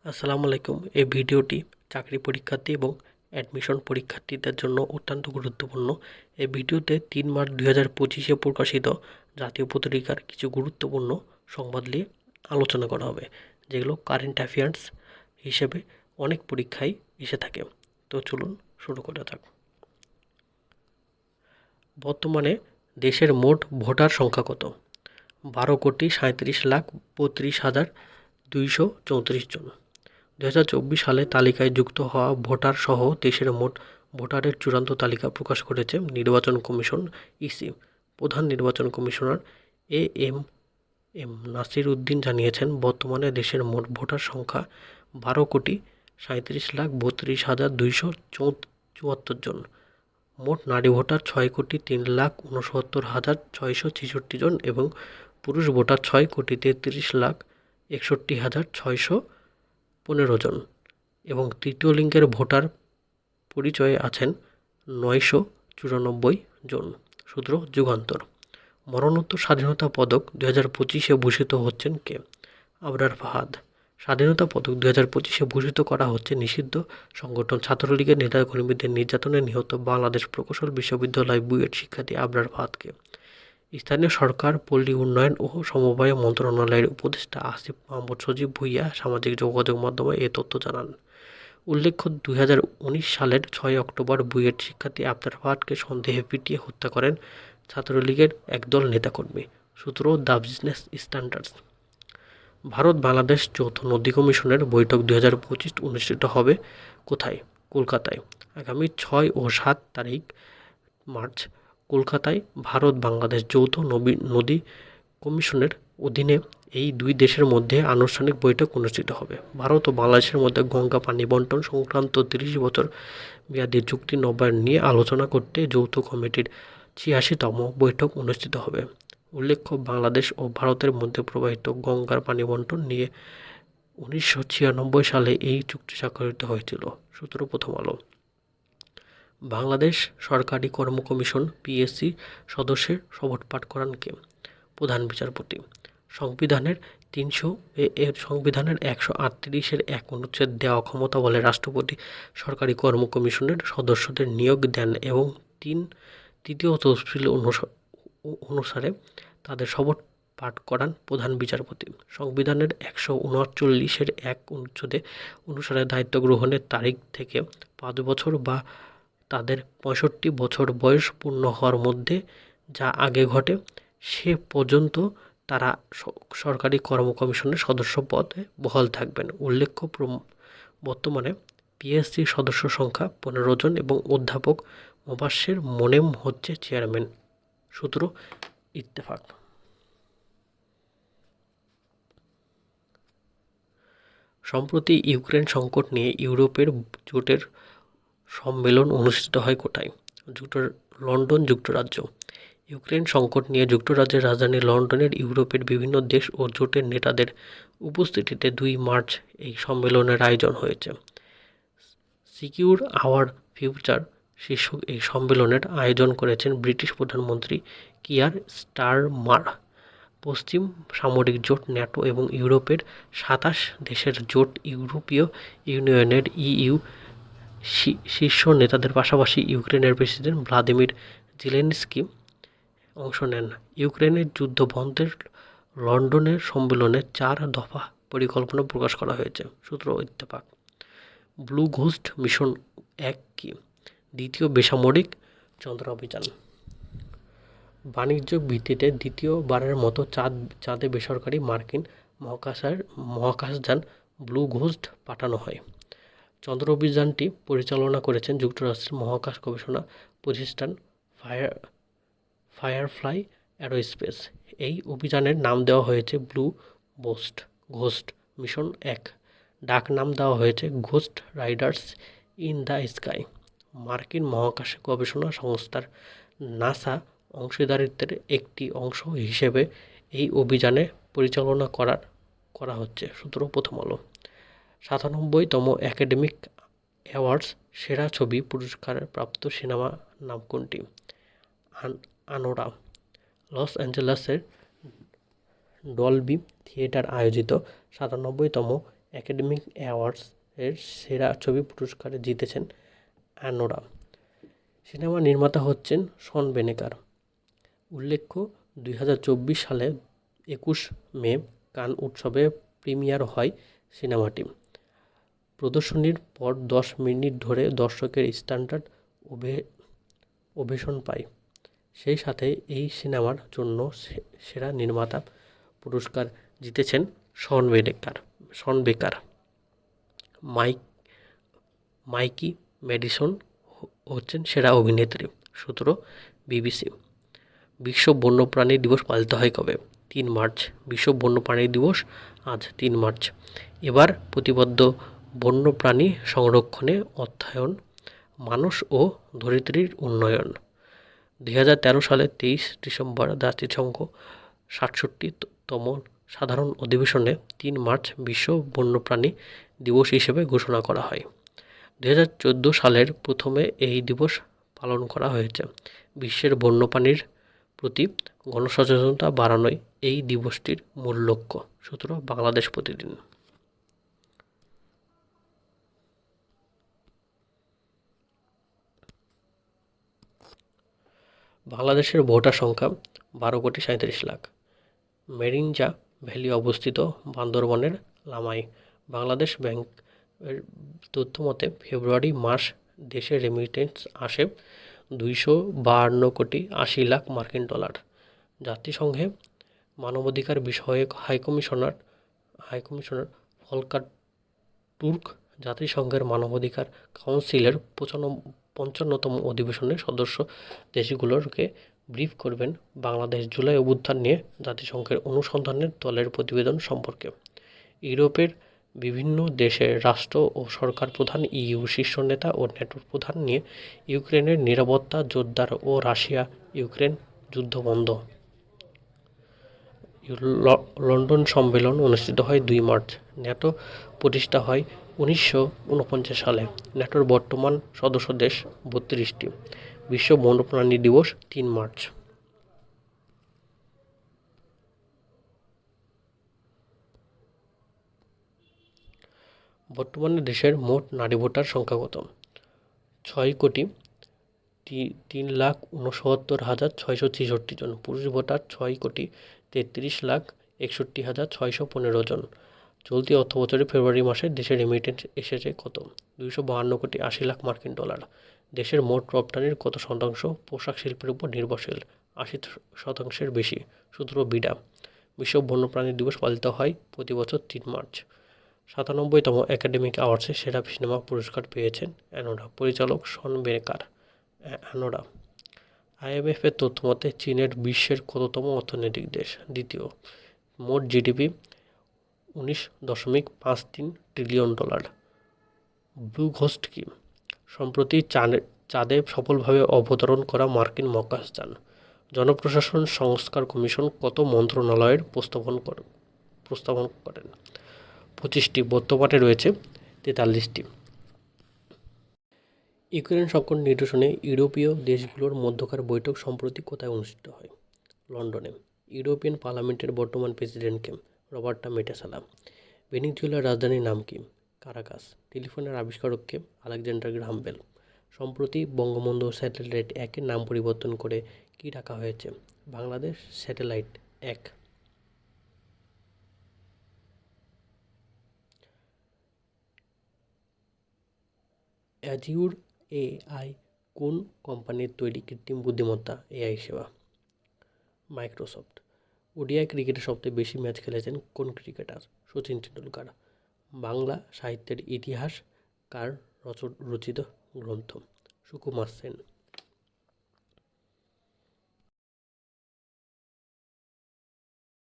আসসালামু আলাইকুম। এই ভিডিওটি চাকরি পরীক্ষার্থী এবং অ্যাডমিশন পরীক্ষার্থীদের জন্য অত্যন্ত গুরুত্বপূর্ণ। এই ভিডিওতে 3 মার্চ 2025-এ প্রকাশিত জাতীয় পত্রিকার কিছু গুরুত্বপূর্ণ সংবাদ নিয়ে আলোচনা করা হবে, যেগুলো কারেন্ট অ্যাফেয়ার্স হিসেবে অনেক পরীক্ষায় এসে থাকে। তো চলুন শুরু করা যাক। বর্তমানে দেশের মোট ভোটার সংখ্যা কত? 12,37,32,234 জন। 2024 সালে তালিকায় যুক্ত হওয়া ভোটার সহ দেশের মোট ভোটারের চূড়ান্ত তালিকা প্রকাশ করেছে নির্বাচন কমিশন ইসি। প্রধান নির্বাচন কমিশনার এম নাসির উদ্দিন জানিয়েছেন, বর্তমানে দেশের মোট ভোটার সংখ্যা 12,37,32,274 জন। মোট নারী ভোটার 6,03,69,666 জন এবং পুরুষ ভোটার 6,33,61,615 জন এবং তৃতীয় লিঙ্গের ভোটার পরিচয়ে আছেন 994 জন। সূত্র যুগান্তর। মরণোত্তর স্বাধীনতা পদক 2025-এ ভূষিত হচ্ছেন কে? আবরার ফাহাদ। স্বাধীনতা পদক 2025-এ ভূষিত করা হচ্ছে নিষিদ্ধ সংগঠন ছাত্রলীগের নেতাকর্মীদের নির্যাতনে নিহত বাংলাদেশ প্রকৌশল বিশ্ববিদ্যালয় বুয়েট শিক্ষার্থী আবরার ফাহাদকে। স্থানীয় সরকার, পল্লী উন্নয়ন ও সমবায় মন্ত্রণালয়ের উপদেষ্টা আসিফ মাহমুদ সজীব ভুঁইয়া সামাজিক যোগাযোগ মাধ্যমে এ তথ্য জানান। উল্লেখ্য, 2019 সালের 6 অক্টোবর বুয়েট শিক্ষার্থী আবরার ফাহাদকে সন্দেহে পিটিয়ে হত্যা করেন ছাত্রলীগের একদল নেতাকর্মী। সূত্র the business standard. Bharat Bangladesh যৌথ নদী কমিশনের বৈঠক 2025 অনুষ্ঠিত হবে কোথায়? কলকাতায়। আগামী 6 ও 7 তারিখ মার্চ কলকাতায় ভারত বাংলাদেশ যৌথ নদী কমিশনের অধীনে এই দুই দেশের মধ্যে আনুষ্ঠানিক বৈঠক অনুষ্ঠিত হবে। ভারত ও বাংলাদেশের মধ্যে গঙ্গা পানি বন্টন সংক্রান্ত 30 বছর মেয়াদী চুক্তি নবায়ন নিয়ে আলোচনা করতে যৌথ কমিটির 86তম বৈঠক অনুষ্ঠিত হবে। উল্লেখ্য, বাংলাদেশ ও ভারতের মধ্যে প্রবাহিত গঙ্গার পানি বন্টন নিয়ে 1996 সালে এই চুক্তি স্বাক্ষরিত হয়েছিল। সূত্র প্রথম আলো। বাংলাদেশ সরকারি কর্ম কমিশন পিএসসি সদস্যের শপথ পাঠ করান কে? প্রধান বিচারপতি। সংবিধানের 138-এর 1 অনুচ্ছেদ দেওয়া ক্ষমতা বলে রাষ্ট্রপতি সরকারি কর্ম কমিশনের সদস্যদের নিয়োগ দেন এবং তৃতীয় তফসিল অনুসারে তাদের শপথ পাঠ করান প্রধান বিচারপতি। সংবিধানের 139-এর 1 অনুচ্ছেদ অনুসারে দায়িত্ব গ্রহণের তারিখ থেকে 5 বছর বা তাদের 65 বছর বয়স পূর্ণ হওয়ার মধ্যে যা আগে ঘটে সে পর্যন্ত তারা সরকারি কর্ম কমিশনের সদস্য পদে বহাল থাকবেন। উল্লেখ্য, বর্তমানে পিএসসি সদস্য সংখ্যা 15 জন এবং অধ্যাপক মোবাশ্বের মোনেম হচ্ছে চেয়ারম্যান। সূত্র ইত্তেফাক। সম্প্রতি ইউক্রেন সংকট নিয়ে ইউরোপের জোটের সম্মেলন অনুষ্ঠিত হয় কোথায়? লন্ডন, যুক্তরাজ্য। ইউক্রেন সংকট নিয়ে যুক্তরাজ্যের রাজধানী লন্ডনের ইউরোপের বিভিন্ন দেশ ও জোটের নেতাদের উপস্থিতিতে 2 মার্চ এই সম্মেলনের আয়োজন হয়েছে। সিকিউর আওয়ার ফিউচার শীর্ষক এই সম্মেলনের আয়োজন করেছেন ব্রিটিশ প্রধানমন্ত্রী কিয়ার স্টারমার। পশ্চিম সামরিক জোট ন্যাটো এবং ইউরোপের 27 দেশের জোট ইউরোপীয় ইউনিয়নের ইইউ শীর্ষ নেতাদের পাশাপাশি ইউক্রেনের প্রেসিডেন্ট ভ্লাদিমির জেলেনস্কি অংশ নেন। ইউক্রেনের যুদ্ধ বন্ধের লন্ডনের সম্মেলনে 4 দফা পরিকল্পনা প্রকাশ করা হয়েছে। সূত্র ইত্তেফাক। ব্লু ঘোস্ট মিশন 1 কি? দ্বিতীয় বেসামরিক চন্দ্র অভিযান। বাণিজ্যিক ভিত্তিতে দ্বিতীয়বারের মতো চাঁদে বেসরকারি মার্কিন মহাকাশযান ব্লু ঘোস্ট পাঠানো হয়। চন্দ্র অভিযানটি পরিচালনা করেছেন যুক্তরাষ্ট্রের মহাকাশ গবেষণা প্রতিষ্ঠান ফায়ারফ্লাই অ্যারোস্পেস। এই অভিযানের নাম দেওয়া হয়েছে ব্লু ঘোস্ট মিশন 1। ডাক নাম দেওয়া হয়েছে ghost Riders in the sky. মার্কিন মহাকাশ গবেষণা সংস্থার নাসা অংশীদারিত্বের একটি অংশ হিসেবে এই অভিযানে পরিচালনা করা হচ্ছে। সূত্র প্রথম আলো। 97তম একাডেমিক অ্যাওয়ার্ডস সেরা ছবি পুরস্কার প্রাপ্ত সিনেমার নাম কোনটি? আনোরা। লস অ্যাঞ্জেলেসের ডলবি থিয়েটার আয়োজিত 97তম একাডেমি অ্যাওয়ার্ডস এর সেরা ছবি পুরস্কার জিতেছেন অ্যানোরা। সিনেমা নির্মাতা হচ্ছেন শন বেনেকার। উল্লেখ্য 2024 সালে 21 মে কান উৎসবে প্রিমিয়ার হয় সিনেমাটি। প্রদর্শনীর পর 10 মিনিট ধরে দর্শকের স্ট্যান্ডার্ড ওভেশন পায়। সেই সাথে এই সিনেমার জন্য সেরা নির্মাতা পুরস্কার জিতেছেন শন বেকার। মাইকি ম্যাডিসন হচ্ছেন সেরা অভিনেত্রী। সূত্র বিবিসি। বিশ্ব বন্যপ্রাণী দিবস পালিত হয় কবে? 3 মার্চ। বিশ্ব বন্যপ্রাণী দিবস আজ 3 মার্চ। এবার প্রতিবদ্ধ বন্যপ্রাণী সংরক্ষণে অর্থায়ন, মানুষ ও ধরিত্রীর উন্নয়ন। 2013 সালের 23 ডিসেম্বর জাতিসংঘ 67তম সাধারণ অধিবেশনে 3 মার্চ বিশ্ব বন্যপ্রাণী দিবস হিসেবে ঘোষণা করা হয়। 2014 সালের প্রথমে এই দিবস পালন করা হয়েছে। বিশ্বের বন্যপ্রাণীর প্রতি গণসচেতনতা বাড়ানোই এই দিবসটির মূল লক্ষ্য। সূত্র বাংলাদেশ প্রতিদিন। বাংলাদেশের ভোটার সংখ্যা 12,37,00,000। মেরিঞ্জা ভ্যালি অবস্থিত বান্দরবনের লামাই। বাংলাদেশ ব্যাংকের তথ্য মতে ফেব্রুয়ারি মাস দেশে রেমিটেন্স আসে 252,80,00,000 মার্কিন ডলার। জাতিসংঘে মানবাধিকার বিষয়ক হাইকমিশনার ফলকার তুর্ক জাতিসংঘের মানবাধিকার কাউন্সিলের 55তম অধিবেশনে সদস্য দেশগুলোকে ব্রিফ করবেন বাংলাদেশ জুলাই অভ্যুত্থান নিয়ে জাতিসংঘের অনুসন্ধানের দলের প্রতিবেদন সম্পর্কে। ইউরোপের বিভিন্ন দেশের রাষ্ট্র ও সরকার প্রধান, ইইউ শীর্ষ নেতা ও ন্যাটোর প্রধান নিয়ে ইউক্রেনের নিরাপত্তা জোরদার ও রাশিয়া ইউক্রেন যুদ্ধ বন্ধ। লন্ডন সম্মেলন অনুষ্ঠিত হয় 2 মার্চ। ন্যাটো প্রতিষ্ঠা হয় 1949 সালে। ন্যাটোর বর্তমান সদস্য দেশ 32টি। বিশ্ব বন্যপ্রাণী দিবস 3 মার্চ। বর্তমানে দেশের মোট নারী ভোটার সংখ্যা কত? 6,03,69,666 জন। পুরুষ ভোটার 6,33,61,615 জন। চলতি অর্থবছরে ফেব্রুয়ারি মাসে দেশে রেমিটেন্স এসেছে কত? 252,80,00,000 মার্কিন ডলার। দেশের মোট রপ্তানির কত শতাংশ পোশাক শিল্পের উপর নির্ভরশীল? 80%-এর বেশি। সূত্র বিডা। বিশ্ব বন্যপ্রাণী দিবস পালিত হয় প্রতি বছর 3 মার্চ। 97তম একাডেমি অ্যাওয়ার্ডসে সেরা সিনেমা পুরস্কার পেয়েছেন অ্যানোরা। পরিচালক শন বেকার। অ্যানোরা। আইএমএফের তথ্য মতে চীনের বিশ্বের কততম অর্থনৈতিক দেশ? দ্বিতীয়। মোট GDP 19.53 trillion dollar. Blue ghost কি? সম্প্রতি চাঁদে সফলভাবে অবতরণ করা মার্কিন মহাকাশযান। জনপ্রশাসন সংস্কার কমিশন কত মন্ত্রণালয়ের প্রস্তাবন করেন? 25টি, বর্তমানে রয়েছে 43টি। ইউক্রেন সংকট নিরসনে ইউরোপীয় দেশগুলোর মধ্যকার বৈঠক সম্প্রতি কোথায় অনুষ্ঠিত হয়? লন্ডনে। ইউরোপিয়ান পার্লামেন্টের বর্তমান প্রেসিডেন্ট কে? রবার্টা মেটাসালা। ভেনেজুয়েলার রাজধানীর নাম কি? কারাকাস। টেলিফোনের আবিষ্কারক কে? Alexander Graham bell. সম্প্রতি বঙ্গবন্ধু স্যাটেলাইট 1-এর নাম পরিবর্তন করে কি রাখা হয়েছে? বাংলাদেশ স্যাটেলাইট 1। অ্যাজিউর এআই কোন কোম্পানির তৈরি কৃত্রিম বুদ্ধিমত্তা এআই সেবা? মাইক্রোসফট। ওডিআই ক্রিকেটে সবচেয়ে বেশি ম্যাচ খেলেছেন কোন ক্রিকেটার? সচিন টেন্ডুলকার। বাংলা সাহিত্যের ইতিহাস কার রচিত গ্রন্থ? সুকুমার সেন।